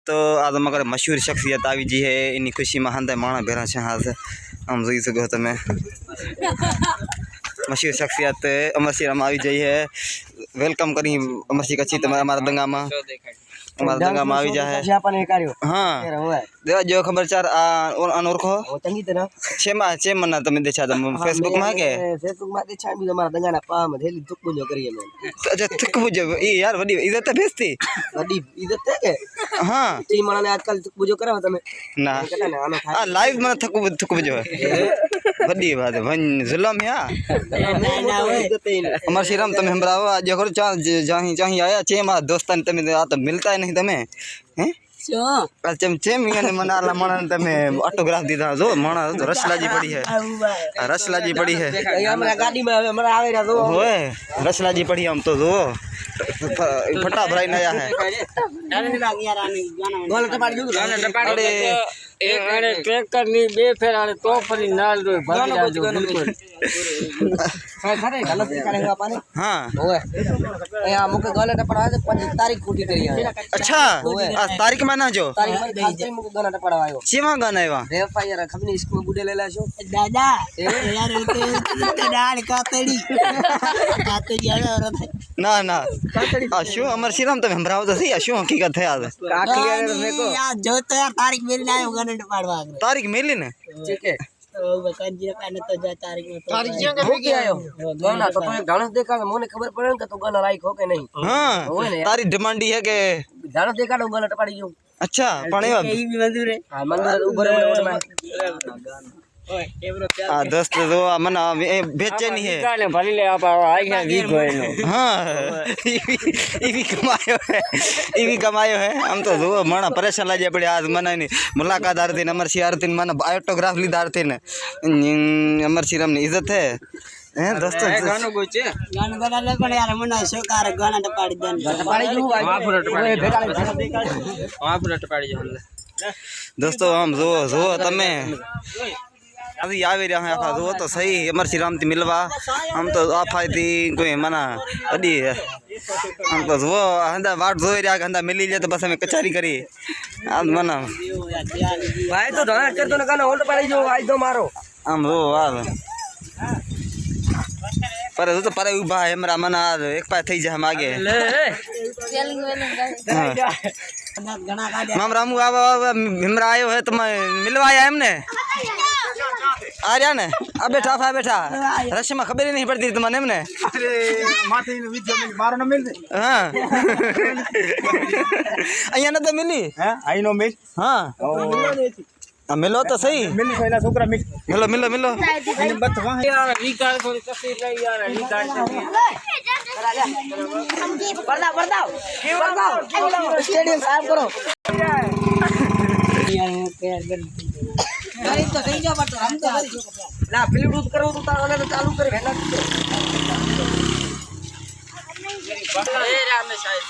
दोस्तों आज अमर मशहूर शख्सियत आई जी है इन खुशी में हंदा माणा भेरा छे आज हम जोई सको तमे मशहूर शख्सियत अमर सिंह आई जाई है वेलकम करी अमर सिंह कच्ची तुम्हारा हमारा दंगा में आई जाए हाँ जो खबर चार अनोरखो चंगी तरह छे मना तमे देखा तुम फेसबुक में के फेसबुक में देखा भी हमारा दंगा ना पा में थेली तुक बुझो करिए मैं अच्छा तुक बुझो ये यार बड़ी इज्जत भेजती बड़ी इज्जत है के हां ती मना ने आजकल तुक बुझो करे तमे ना आ लाइव में तुक बुझो बड़ी बात है भन जुल्म या अमर श्रीराम तमे हमराओ आज करो चाही चाही आया छे मारा दोस्तन तमे आ तो मिलता नहीं तमे हैं चमचे मियां मनाला मणन तमे ऑटोग्राफ दीदा जो मणा रसलाजी पड़ी है रसलाजी पड़ी है हमरा गाड़ी में हमरा आवे रा जो ओए रसलाजी पड़ी हम तो जो फटा भराई नया है गोल टपाड़ी जो अरे एक आने ट्रैक करनी बे फेर आने तो फरी नाल दो भागी जाजो बिल्कुल खरे गलत करेगा पानी हां ओए या मुके गोल टपड़ा है 5 तारीख छुट्टी करी है अच्छा आज तारीख में ना जो तारीख में खाली मुके गोल टपड़ा आयो सीमा गाना है वहां एफआईआर खबनी स्कूल बुडे लेला छो दादा यार तो डाल कातड़ी आलो ना ना शू अमर श्रीराम तमे हमराओ तो सही शू हकीकत है आज काकी मेरे को यार जो तो यार तारीख मिलना है गन पाड़वा तारीख मिली ने ठीक है तो बकन जी पहले तो जा तारीख में तो तारीख के भेगी आयो गाना तो तने गाना देखा मोने खबर पड़े कि तो गाना लाइक हो के नहीं हां तारी डिमांड है के गाना देखा तो गाना टपाड़ी जो अच्छा पानी ये भी मंजूर है हां मंदिर ऊपर में ओए एवरो हां दोस्त जो मन बेचैनी है गाने भली ले आप आई है वीक होइनो हां ई भी कमायो है हम तो जो मणा परेशान लाजे पड़े आज मना नहीं मुलाकातदार थे अमर सिंह आरती मन ऑटोग्राफ लीदार थे अमर श्रीराम ने इज्जत है हैं दोस्तों गानो गोचे गानो गाना ले पण यार मना सरकार गाना टपाड़ी दन टपाड़ी जो वहां पर टपाड़ी जो दोस्तों हम जो तमे अभी आवे रहा है आफा जो तो सही अमर श्रीराम थी मिलवा हम तो आफा थी कोई मना अडी है हम तो वो हंदा वाट जो रहा हंदा मिली ले तो बस हमें कचहरी करी आज मना भाई तो धना कर तो गाना होल्ड पड़ी जो आज दो मारो हम वो आज पर तो पर उभा है हमरा मना एक पाए थई जा हम आगे माम रामू आवा हमरा आयो है तो मिलवाया हमने आ रहा ने अब बैठा रश में खबर ही नहीं पड़ती तुमने हमने अरे माथे ने विद्या में मारो न मिल हां अया न तो मिली हैं आई नो मिल हां मिलो तो सही मिल पहला छोकरा मिल मिलो इन बत वहां यार निकाल थोड़ी तस्वीर ले यार निकाल पर्दा स्टेडियम साफ करो यार तो सही जा बट हम तो ना ब्लूटूथ करो तो ताला तो चालू कर भेला ए राम शायद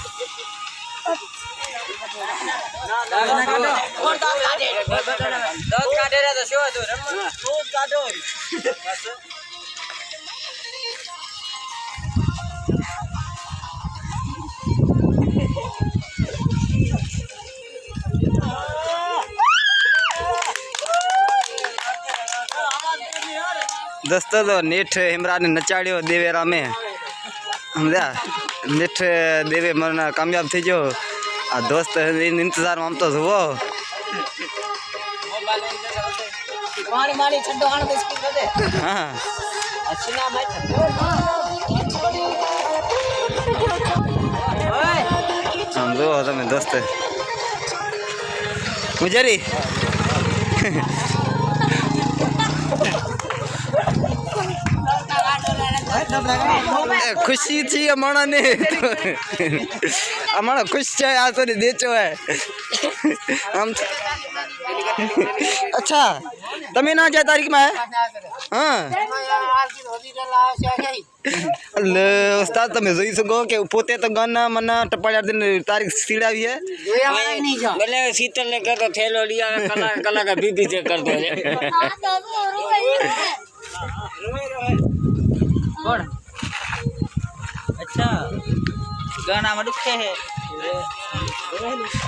दो काटे रे तो शो दो दो काटो दोस्तों तो नेठ हिमरा ने नचाड़ियो देवेरा में समझा नेठ देवे मरना कामयाब थी जो आ दोस्त इंतजार में हम तो वो मारी छड्डो आण दे स्पीड दे हां अच्छी ना भाई हम जो हमें दोस्त मुजरी खुशी थी अमाना ने अमाना खुश है आज तो देचो है हम अच्छा तमे ना जा तारीख में है हां अल्ले उस्ताद तमे જોઈ શકો કે પોતે તો ગાના મના ટપાળ્યા दिन तारीख सीड़ावी है जोया वाला ही नहीं जा भले शीतल ने कर तो थैलो लिया कला का बीबी से कर दो कौन अच्छा गाना में दुखे है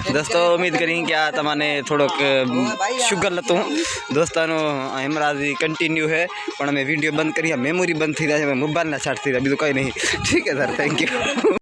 દોસ્તો ઉમ્મીદ કરી કે આ તમને થોડોક શુગર હતું દોસ્તાનો હેમરાજી કન્ટિન્યુ છે પણ અમે વિડીયો બંધ કરી મેમોરી બંધ થઈ જાય મોબાઈલના ચાર્જ થઈ જાય બીજું કંઈ નહીં ઠીક છે સર થેન્ક યુ